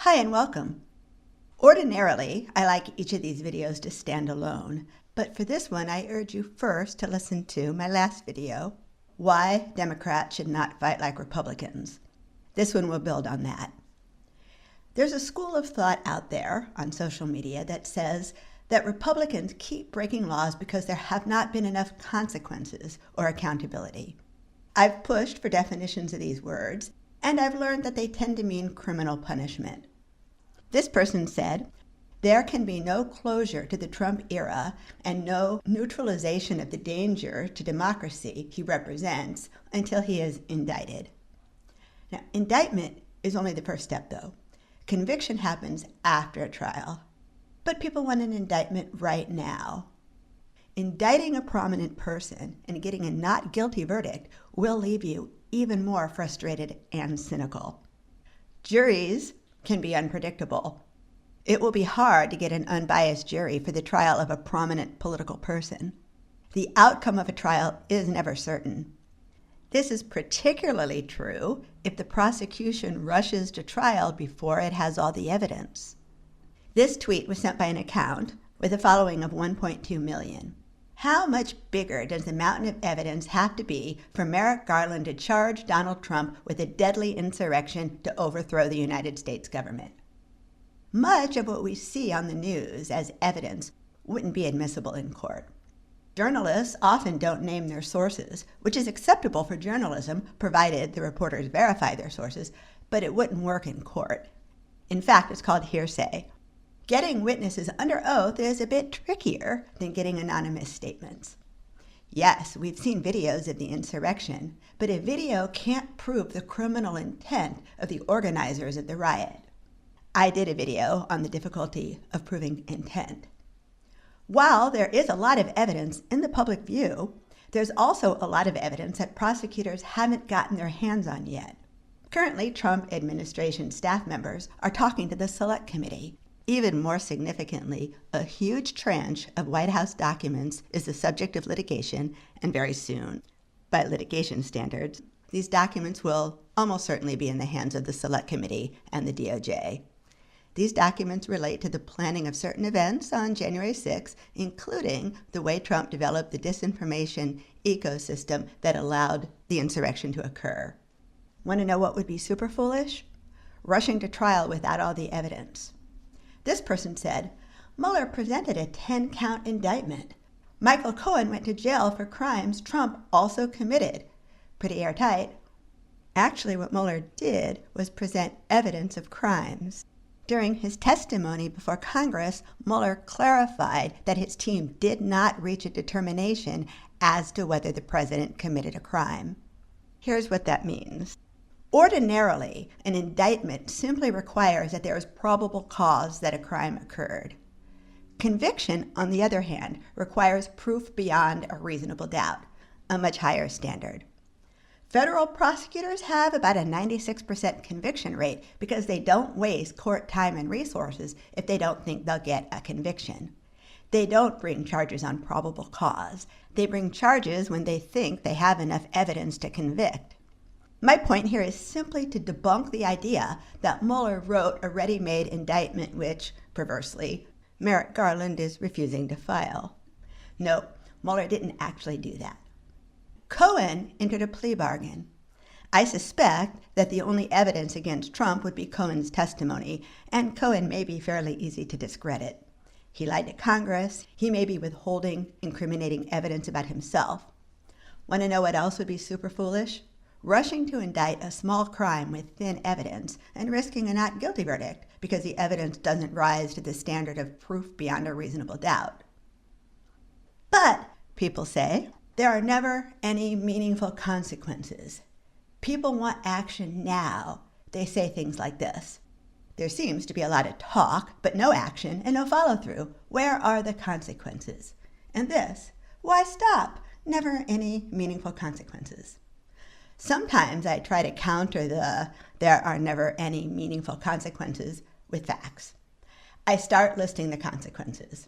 Hi and welcome. Ordinarily, I like each of these videos to stand alone, but for this one I urge you first to listen to my last video, Why Democrats Should Not Fight Like Republicans. This one will build on that. There's a school of thought out there on social media that says that Republicans keep breaking laws because there have not been enough consequences or accountability. I've pushed for definitions of these words, and I've learned that they tend to mean criminal punishment. This person said, there can be no closure to the Trump era and no neutralization of the danger to democracy he represents until he is indicted. Now, indictment is only the first step, though. Conviction happens after a trial. But people want an indictment right now. Indicting a prominent person and getting a not guilty verdict will leave you even more frustrated and cynical. Juries can be unpredictable. It will be hard to get an unbiased jury for the trial of a prominent political person. The outcome of a trial is never certain. This is particularly true if the prosecution rushes to trial before it has all the evidence. This tweet was sent by an account with a following of 1.2 million. How much bigger does the mountain of evidence have to be for Merrick Garland to charge Donald Trump with a deadly insurrection to overthrow the United States government? Much of what we see on the news as evidence wouldn't be admissible in court. Journalists often don't name their sources, which is acceptable for journalism provided the reporters verify their sources, but it wouldn't work in court. In fact, it's called hearsay. Getting witnesses under oath is a bit trickier than getting anonymous statements. Yes, we've seen videos of the insurrection, but a video can't prove the criminal intent of the organizers of the riot. I did a video on the difficulty of proving intent. While there is a lot of evidence in the public view, there's also a lot of evidence that prosecutors haven't gotten their hands on yet. Currently, Trump administration staff members are talking to the Select Committee. Even more significantly, a huge tranche of White House documents is the subject of litigation, and very soon, by litigation standards, these documents will almost certainly be in the hands of the Select Committee and the DOJ. These documents relate to the planning of certain events on January 6, including the way Trump developed the disinformation ecosystem that allowed the insurrection to occur. Want to know what would be super foolish? Rushing to trial without all the evidence. This person said, Mueller presented a 10-count indictment. Michael Cohen went to jail for crimes Trump also committed. Pretty airtight. Actually, what Mueller did was present evidence of crimes. During his testimony before Congress, Mueller clarified that his team did not reach a determination as to whether the president committed a crime. Here's what that means. Ordinarily, an indictment simply requires that there is probable cause that a crime occurred. Conviction, on the other hand, requires proof beyond a reasonable doubt, a much higher standard. Federal prosecutors have about a 96% conviction rate because they don't waste court time and resources if they don't think they'll get a conviction. They don't bring charges on probable cause. They bring charges when they think they have enough evidence to convict. My point here is simply to debunk the idea that Mueller wrote a ready-made indictment which, perversely, Merrick Garland is refusing to file. No, Mueller didn't actually do that. Cohen entered a plea bargain. I suspect that the only evidence against Trump would be Cohen's testimony, and Cohen may be fairly easy to discredit. He lied to Congress. He may be withholding incriminating evidence about himself. Want to know what else would be super foolish? Rushing to indict a small crime with thin evidence and risking a not guilty verdict because the evidence doesn't rise to the standard of proof beyond a reasonable doubt. But, people say, there are never any meaningful consequences. People want action now. They say things like this. There seems to be a lot of talk, but no action and no follow-through. Where are the consequences? And this, why stop? Never any meaningful consequences. Sometimes I try to counter the there are never any meaningful consequences with facts. I start listing the consequences.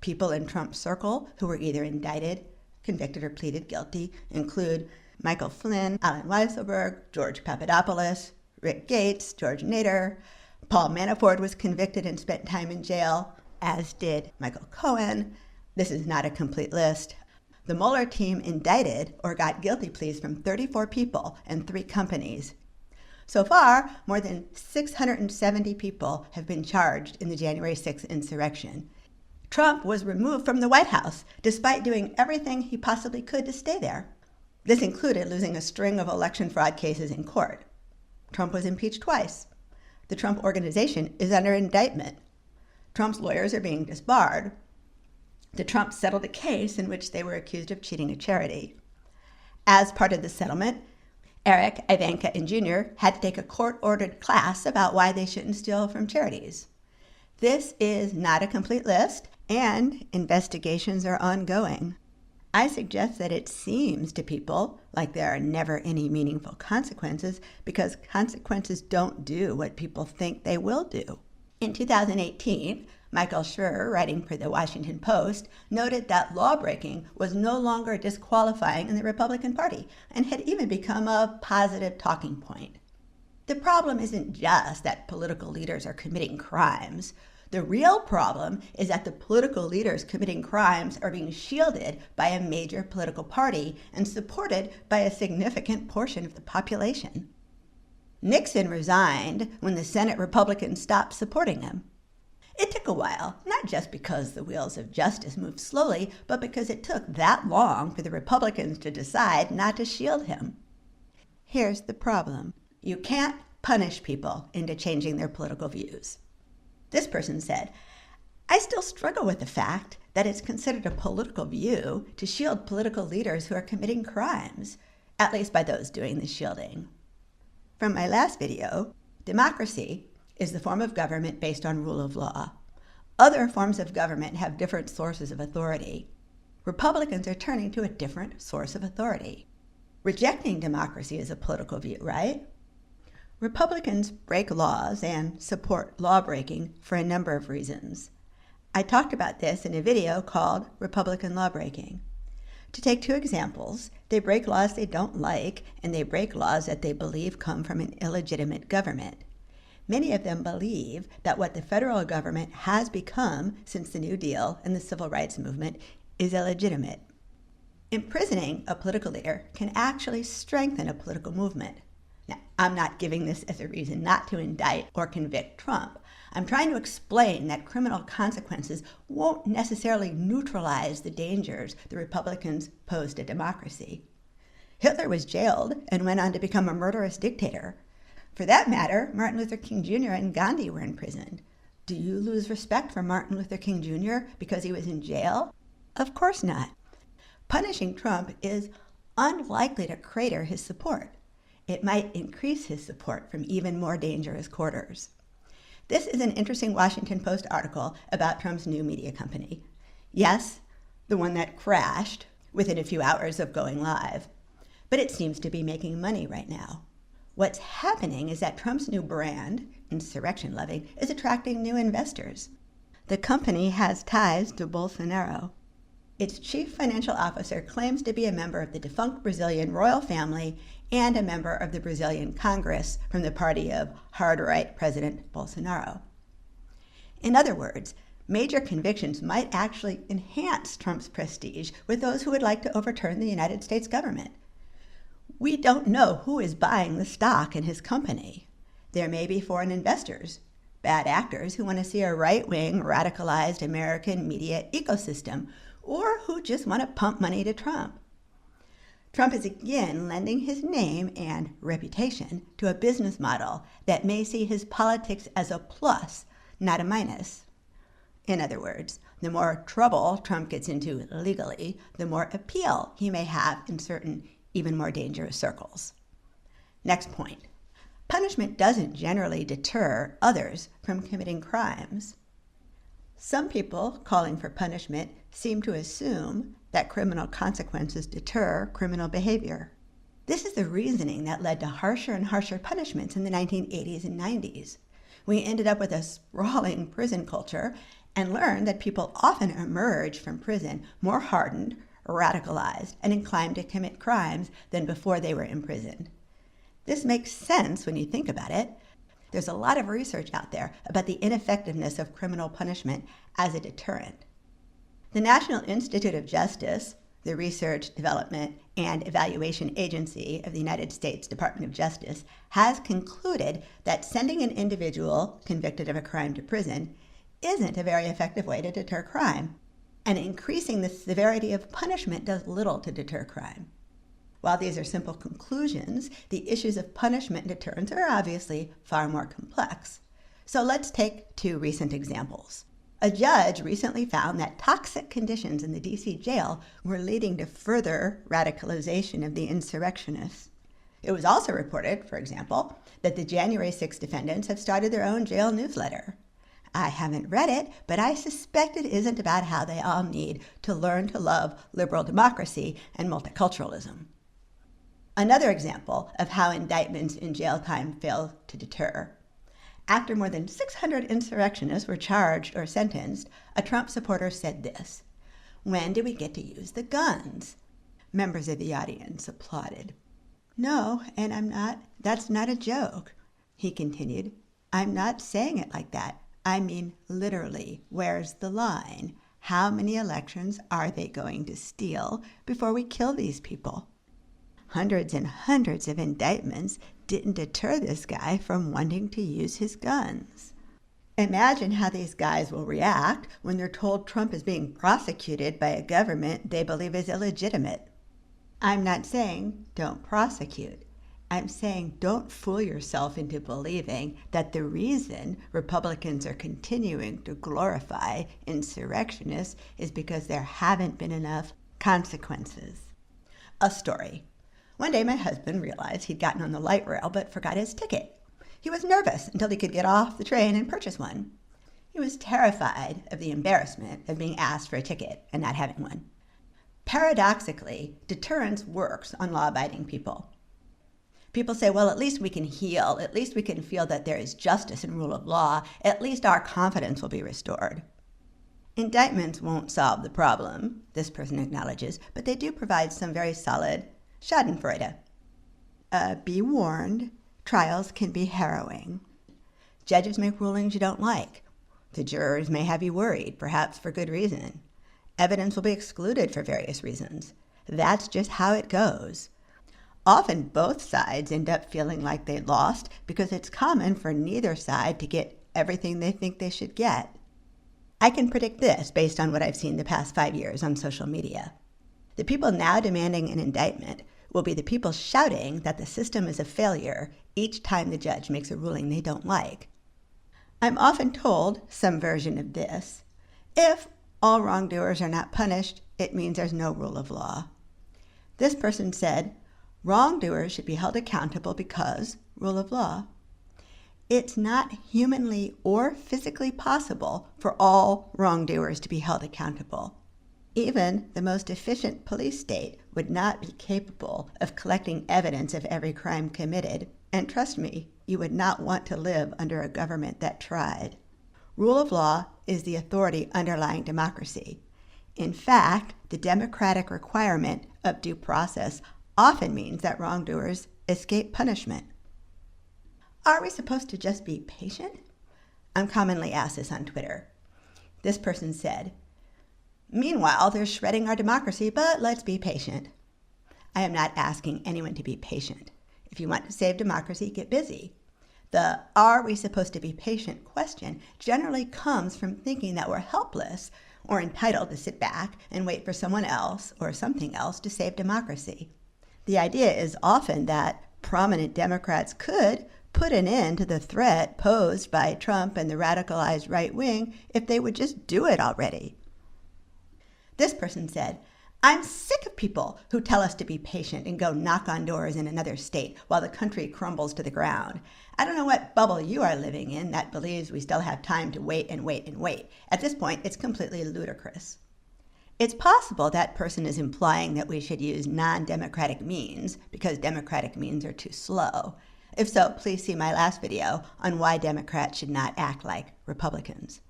People in Trump's circle who were either indicted, convicted, or pleaded guilty include Michael Flynn, Allen Weisselberg, George Papadopoulos, Rick Gates, George Nader, Paul Manafort was convicted and spent time in jail, as did Michael Cohen. This is not a complete list. The Mueller team indicted or got guilty pleas from 34 people and 3 companies. So far, more than 670 people have been charged in the January 6th insurrection. Trump was removed from the White House, despite doing everything he possibly could to stay there. This included losing a string of election fraud cases in court. Trump was impeached twice. The Trump Organization is under indictment. Trump's lawyers are being disbarred. The Trumps settled a case in which they were accused of cheating a charity. As part of the settlement, Eric, Ivanka, and Jr. had to take a court-ordered class about why they shouldn't steal from charities. This is not a complete list, and investigations are ongoing. I suggest that it seems to people like there are never any meaningful consequences because consequences don't do what people think they will do. In 2018, Michael Schur, writing for the Washington Post, noted that lawbreaking was no longer disqualifying in the Republican Party and had even become a positive talking point. The problem isn't just that political leaders are committing crimes. The real problem is that the political leaders committing crimes are being shielded by a major political party and supported by a significant portion of the population. Nixon resigned when the Senate Republicans stopped supporting him. It took a while, not just because the wheels of justice moved slowly, but because it took that long for the Republicans to decide not to shield him. Here's the problem. You can't punish people into changing their political views. This person said, I still struggle with the fact that it's considered a political view to shield political leaders who are committing crimes, at least by those doing the shielding. From my last video, democracy is the form of government based on rule of law. Other forms of government have different sources of authority. Republicans are turning to a different source of authority. Rejecting democracy is a political view, right? Republicans break laws and support lawbreaking for a number of reasons. I talked about this in a video called Republican Lawbreaking. To take 2 examples, they break laws they don't like, and they break laws that they believe come from an illegitimate government. Many of them believe that what the federal government has become since the New Deal and the Civil Rights Movement is illegitimate. Imprisoning a political leader can actually strengthen a political movement. Now, I'm not giving this as a reason not to indict or convict Trump. I'm trying to explain that criminal consequences won't necessarily neutralize the dangers the Republicans pose to democracy. Hitler was jailed and went on to become a murderous dictator. For that matter, Martin Luther King Jr. and Gandhi were imprisoned. Do you lose respect for Martin Luther King Jr. because he was in jail? Of course not. Punishing Trump is unlikely to crater his support. It might increase his support from even more dangerous quarters. This is an interesting Washington Post article about Trump's new media company. Yes, the one that crashed within a few hours of going live. But it seems to be making money right now. What's happening is that Trump's new brand, insurrection loving, is attracting new investors. The company has ties to Bolsonaro. Its chief financial officer claims to be a member of the defunct Brazilian royal family and a member of the Brazilian Congress from the party of hard-right President Bolsonaro. In other words, major convictions might actually enhance Trump's prestige with those who would like to overturn the United States government. We don't know who is buying the stock in his company. There may be foreign investors, bad actors who want to see a right-wing, radicalized American media ecosystem, or who just want to pump money to Trump. Trump is again lending his name and reputation to a business model that may see his politics as a plus, not a minus. In other words, the more trouble Trump gets into legally, the more appeal he may have in certain even more dangerous circles. Next point. Punishment doesn't generally deter others from committing crimes. Some people calling for punishment seem to assume that criminal consequences deter criminal behavior. This is the reasoning that led to harsher and harsher punishments in the 1980s and 90s. We ended up with a sprawling prison culture and learned that people often emerge from prison more hardened, radicalized, and inclined to commit crimes than before they were imprisoned. This makes sense when you think about it. there's a lot of research out there about the ineffectiveness of criminal punishment as a deterrent. The National Institute of Justice, the Research, Development, and Evaluation Agency of the United States Department of Justice, has concluded that sending an individual convicted of a crime to prison isn't a very effective way to deter crime, and increasing the severity of punishment does little to deter crime. While these are simple conclusions, the issues of punishment and deterrence are obviously far more complex. So let's take two recent examples. A judge recently found that toxic conditions in the D.C. jail were leading to further radicalization of the insurrectionists. It was also reported, for example, that the January 6 defendants have started their own jail newsletter. I haven't read it, but I suspect it isn't about how they all need to learn to love liberal democracy and multiculturalism. Another example of how indictments in jail time fail to deter. After more than 600 insurrectionists were charged or sentenced, a Trump supporter said this: "When do we get to use the guns?" Members of the audience applauded. "No, and that's not a joke," he continued. "I'm not saying it like that. I mean literally, where's the line? How many elections are they going to steal before we kill these people?" Hundreds and hundreds of indictments didn't deter this guy from wanting to use his guns. Imagine how these guys will react when they're told Trump is being prosecuted by a government they believe is illegitimate. I'm not saying don't prosecute. I'm saying don't fool yourself into believing that the reason Republicans are continuing to glorify insurrectionists is because there haven't been enough consequences. A story. One day my husband realized he'd gotten on the light rail but forgot his ticket. He was nervous until he could get off the train and purchase one. He was terrified of the embarrassment of being asked for a ticket and not having one. Paradoxically, deterrence works on law-abiding people. People say, well, at least we can heal. At least we can feel that there is justice and rule of law. At least our confidence will be restored. Indictments won't solve the problem, this person acknowledges, but they do provide some very solid Schadenfreude. Be warned, trials can be harrowing. Judges make rulings you don't like. The jurors may have you worried, perhaps for good reason. Evidence will be excluded for various reasons. That's just how it goes. Often both sides end up feeling like they lost because it's common for neither side to get everything they think they should get. I can predict this based on what I've seen the past 5 years on social media. The people now demanding an indictment will be the people shouting that the system is a failure each time the judge makes a ruling they don't like. I'm often told some version of this: if all wrongdoers are not punished, it means there's no rule of law. This person said, wrongdoers should be held accountable because rule of law. It's not humanly or physically possible for all wrongdoers to be held accountable. Even the most efficient police state would not be capable of collecting evidence of every crime committed, and trust me, you would not want to live under a government that tried. Rule of law is the authority underlying democracy. In fact, the democratic requirement of due process often means that wrongdoers escape punishment. Are we supposed to just be patient? I'm commonly asked this on Twitter. This person said, meanwhile, they're shredding our democracy, but let's be patient. I am not asking anyone to be patient. If you want to save democracy, get busy. The "are we supposed to be patient" question generally comes from thinking that we're helpless or entitled to sit back and wait for someone else or something else to save democracy. The idea is often that prominent Democrats could put an end to the threat posed by Trump and the radicalized right wing if they would just do it already. This person said, I'm sick of people who tell us to be patient and go knock on doors in another state while the country crumbles to the ground. I don't know what bubble you are living in that believes we still have time to wait and wait and wait. At this point, it's completely ludicrous. It's possible that person is implying that we should use non-democratic means because democratic means are too slow. If so, please see my last video on why Democrats should not act like Republicans.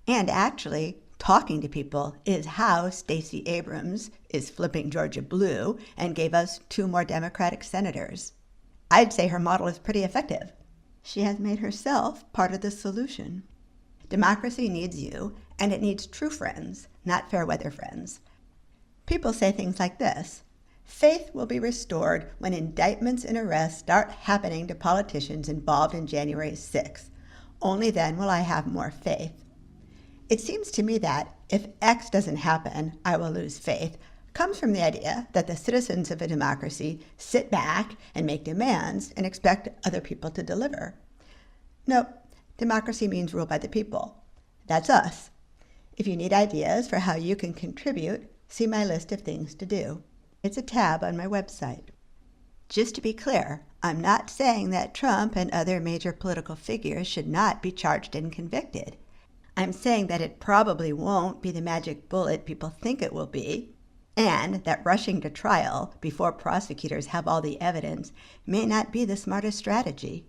And actually, talking to people is how Stacey Abrams is flipping Georgia blue and gave us 2 more Democratic senators. I'd say her model is pretty effective. She has made herself part of the solution. Democracy needs you, and it needs true friends, not fair-weather friends. People say things like this: faith will be restored when indictments and arrests start happening to politicians involved in January 6th. Only then will I have more faith. It seems to me that, if X doesn't happen, I will lose faith, comes from the idea that the citizens of a democracy sit back and make demands and expect other people to deliver. No, democracy means rule by the people. That's us. If you need ideas for how you can contribute, see my list of things to do. It's a tab on my website. Just to be clear, I'm not saying that Trump and other major political figures should not be charged and convicted. I'm saying that it probably won't be the magic bullet people think it will be, and that rushing to trial before prosecutors have all the evidence may not be the smartest strategy.